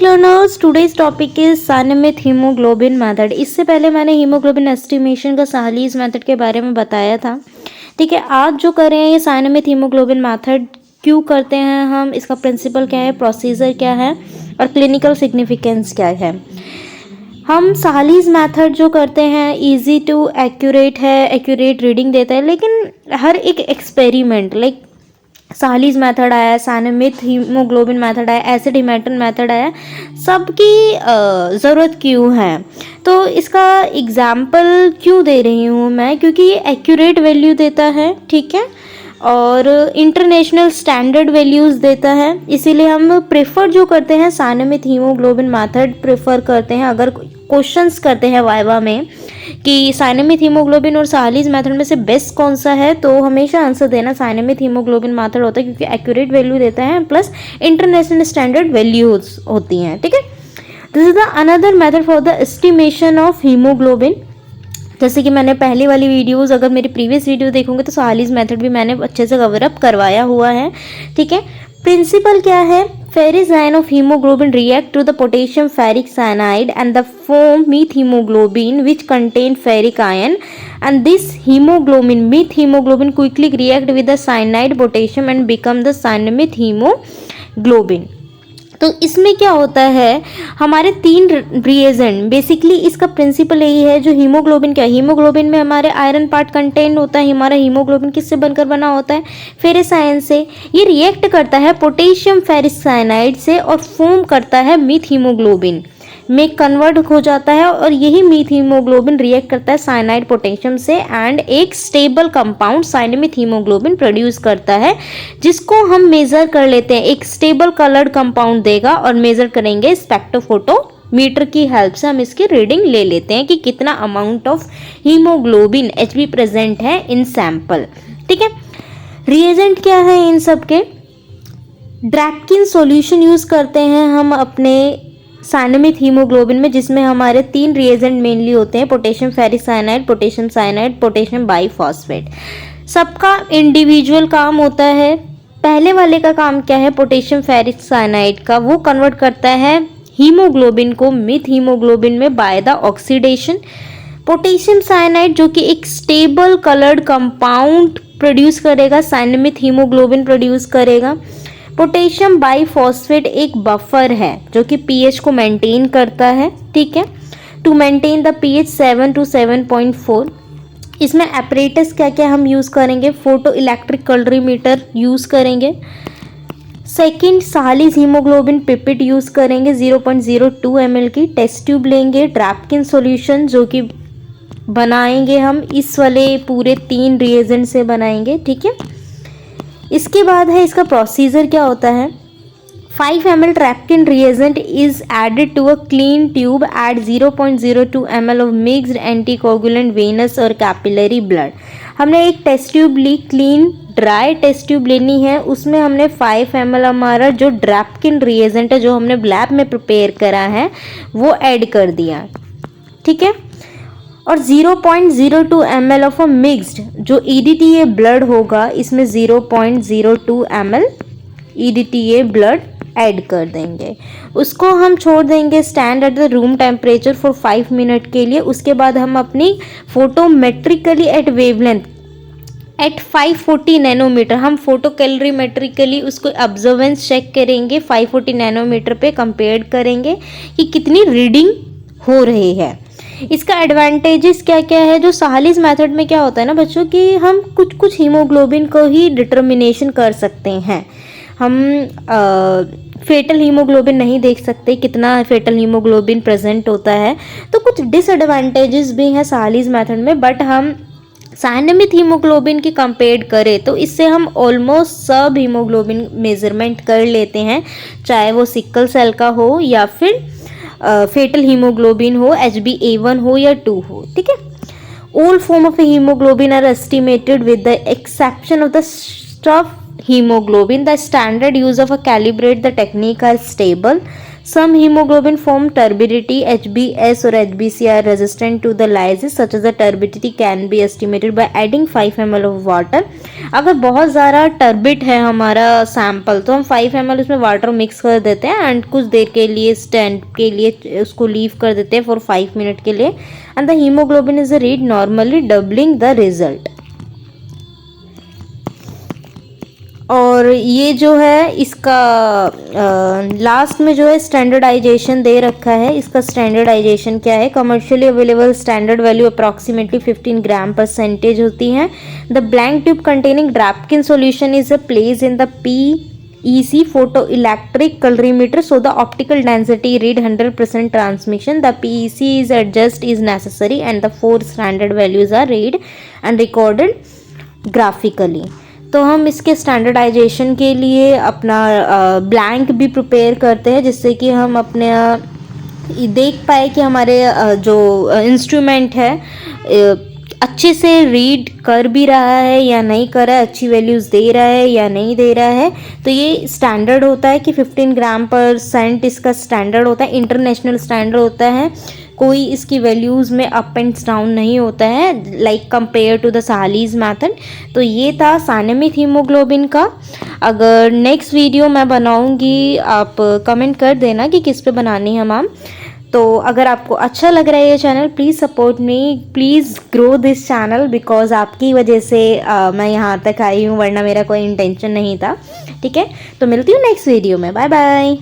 learners, today's topic is Saneamith hemoglobin method। इससे पहले मैंने हीमोग्लोबिन एस्टिमेशन का सालीज मेथड के बारे में बताया था। ठीक है, आज जो कर रहे हैं ये सानेमिथ हीमोग्लोबिन मेथड क्यों करते हैं हम, इसका प्रिंसिपल क्या है, प्रोसीजर क्या है और क्लिनिकल सिग्निफिकेंस क्या है। हम सालीज मेथड जो करते हैं इजी टू एक्यूरेट है, एक्यूरेट रीडिंग देता है, लेकिन हर एक एक्सपेरिमेंट लाइक सालीज मेथड आया, सानेमिथ हीमोग्लोबिन मेथड आया, एसिड हिमैटन मेथड आया, सबकी ज़रूरत क्यों है। तो इसका एग्जाम्पल क्यों दे रही हूँ मैं, क्योंकि ये एक्यूरेट वैल्यू देता है, ठीक है, और इंटरनेशनल स्टैंडर्ड वैल्यूज़ देता है। इसीलिए हम प्रेफर जो करते हैं सानेमिथ हीमोग्लोबिन मेथड प्रेफर करते हैं। अगर क्वेश्चंस करते हैं वाइवा में कि सानेमिथ हीमोग्लोबिन और सालीज मेथड में से बेस्ट कौन सा है, तो हमेशा आंसर देना सानेमिथ हीमोग्लोबिन मेथड होता है, क्योंकि एक्यूरेट वैल्यू देता है प्लस इंटरनेशनल स्टैंडर्ड वैल्यूज होती हैं। ठीक है, this is the another method for the estimation of haemoglobin. जैसे कि मैंने पहली वाली वीडियोस, अगर मेरी प्रीवियस वीडियो देखोगे तो सालीज मेथड भी मैंने अच्छे से कवर अप करवाया हुआ है। ठीक है, प्रिंसिपल क्या है, ferric ion of hemoglobin react to the potassium ferric cyanide and the form meth hemoglobin which contain ferric ion, and this hemoglobin meth hemoglobin quickly react with the cyanide potassium and become the Saneamith hemoglobin। तो इसमें क्या होता है, हमारे तीन reagent, basically इसका principal यही है। जो हीमोग्लोबिन क्या है, हीमोग्लोबिन में हमारे आयरन पार्ट कंटेंट होता है। हमारा हीमोग्लोबिन किससे बनकर बना होता है, फेरिक आयन से। ये रिएक्ट करता है पोटेशियम फेरिक साइनाइड से और फॉर्म करता है मीथ हीमोग्लोबिन में कन्वर्ट हो जाता है, और यही मीथ हीमोग्लोबिन रिएक्ट करता है साइनाइड पोटेशियम से एंड एक स्टेबल कंपाउंड सानेमिथ हीमोग्लोबिन प्रोड्यूस करता है, जिसको हम मेजर कर लेते हैं। एक स्टेबल कलर्ड कंपाउंड देगा और मेजर करेंगे स्पेक्ट्रोफोटोमीटर की हेल्प से हम इसकी रीडिंग ले लेते हैं कि कितना amount of haemoglobin HB present है इन सैंपल। ठीक है, रिएजेंट क्या है इन सब के, ड्रैपकिन सॉल्यूशन यूज करते हैं हम अपने सानेमिथ हीमोग्लोबिन में, जिसमें हमारे तीन रिएजेंट मेनली होते हैं, potassium ferric cyanide, potassium cyanide, potassium biphosphate. सबका इंडिविजुअल काम होता है। पहले वाले का काम क्या है, पोटेशियम फेरिक साइनाइड का, वो कन्वर्ट करता है हीमोग्लोबिन को मीथ हीमोग्लोबिन में by the oxidation. Potassium cyanide जो कि एक स्टेबल कलर्ड कंपाउंड प्रोड्यूस करेगा, सानेमिथ हीमोग्लोबिन प्रोड्यूस करेगा। पोटेशियम बाईफॉस्फेट एक बफर है जो कि पीएच को मेंटेन करता है। ठीक है, to maintain the pH 7 to 7.4। इसमें एपरेटस क्या क्या हम यूज़ करेंगे, फोटो इलेक्ट्रिक कलरीमीटर यूज़ करेंगे। सेकंड, सालीज हीमोग्लोबिन पिपेट यूज़ करेंगे 0.02 ml की। टेस्ट ट्यूब लेंगे, ड्रैपकिन सॉल्यूशन जो कि बनाएंगे हम इस वाले पूरे तीन रिएजेंट से बनाएंगे। ठीक है, इसके बाद है इसका प्रोसीजर क्या होता है। 5 ml Drabkin reagent is added to a clean tube at 0.02 ml of mixed anticoagulant venous और कैपिलरी ब्लड। हमने एक टेस्ट ट्यूब ली, क्लीन ड्राई टेस्ट ट्यूब लेनी है, उसमें हमने 5 ml हमारा जो ट्रैपकिन रिएजेंट है जो हमने लैब में प्रिपेयर करा है वो ऐड कर दिया। ठीक है, और 0.02 ml ऑफ अ मिक्स्ड जो EDTA ब्लड होगा, इसमें 0.02 ml EDTA ब्लड ऐड कर देंगे। उसको हम छोड़ देंगे stand at the room temperature for 5 minute के लिए। उसके बाद हम अपनी फोटोमेट्रिकली एट वेवलेंथ एट 540 नैनोमीटर, हम फोटो कैलोरीमेट्रिकली उसको ऑब्जर्वेंस चेक करेंगे, 540 नैनोमीटर पे कंपेयर करेंगे कि कितनी रीडिंग हो रही है। इसका एडवांटेजेस क्या क्या है, जो सालीज मेथड में क्या होता है ना बच्चों, कि हम कुछ कुछ हीमोग्लोबिन को ही डिटर्मिनेशन कर सकते हैं। हम फेटल हीमोग्लोबिन नहीं देख सकते कितना फेटल हीमोग्लोबिन प्रेजेंट होता है, तो कुछ डिसएडवांटेजेस भी हैं सालीज मेथड में। बट हम सानेमिथ हीमोग्लोबिन की कंपेयर करें तो इससे हम ऑलमोस्ट सब हीमोग्लोबिन मेजरमेंट कर लेते हैं, चाहे वो सिकल सेल का हो या फिर फेटल हीमोग्लोबिन हो, HbA1 हो या 2 हो। ठीक है, all form of haemoglobin are estimated with the exception of the stuff hemoglobin. The standard use of a calibrate the technique are stable, Some hemoglobin form turbidity, HbS or HbC are resistant to the lysis, such as the turbidity can be estimated by adding 5 ml of water. अगर बहुत ज़्यादा turbid है हमारा sample तो हम 5 ml उसमें water mix कर देते हैं एंड कुछ देर के लिए स्टैंड के लिए उसको लीव कर देते हैं फॉर 5 मिनट के लिए, and the haemoglobin is read normally doubling the result. और ये जो है इसका लास्ट में जो है स्टैंडर्डाइजेशन दे रखा है। इसका स्टैंडर्डाइजेशन क्या है? Commercially available standard value approximately 15 gram percentage होती है। The blank tube containing Drabkin solution is a place in the PEC photoelectric colorimeter, so the optical density read 100% transmission. The PEC is adjust is necessary and the 4 standard values are read and recorded graphically. तो हम इसके standardisation के लिए अपना blank भी prepare करते हैं जिससे कि हम अपने देख पाए कि हमारे जो इंस्ट्रूमेंट है अच्छे से रीड कर भी रहा है या नहीं कर रहा है, अच्छी वैल्यूज़ दे रहा है या नहीं दे रहा है। तो ये स्टैंडर्ड होता है कि 15 ग्राम % इसका स्टैंडर्ड होता है, इंटरनेशनल स्टैंडर्ड होता है। कोई इसकी वैल्यूज़ में अप एंड डाउन नहीं होता है like compare to the Sahli's method. तो ये था साइनेमिक हीमोग्लोबिन का। अगर नेक्स्ट वीडियो मैं बनाऊंगी आप कमेंट कर देना कि किस पे बनानी है मैम। तो अगर आपको अच्छा लग रहा है ये channel, please support me, please grow this channel, because आपकी वजह से मैं यहाँ तक आई हूँ, वरना मेरा कोई इंटेंशन नहीं था। ठीक है, तो मिलती हूँ नेक्स्ट वीडियो में। Bye bye.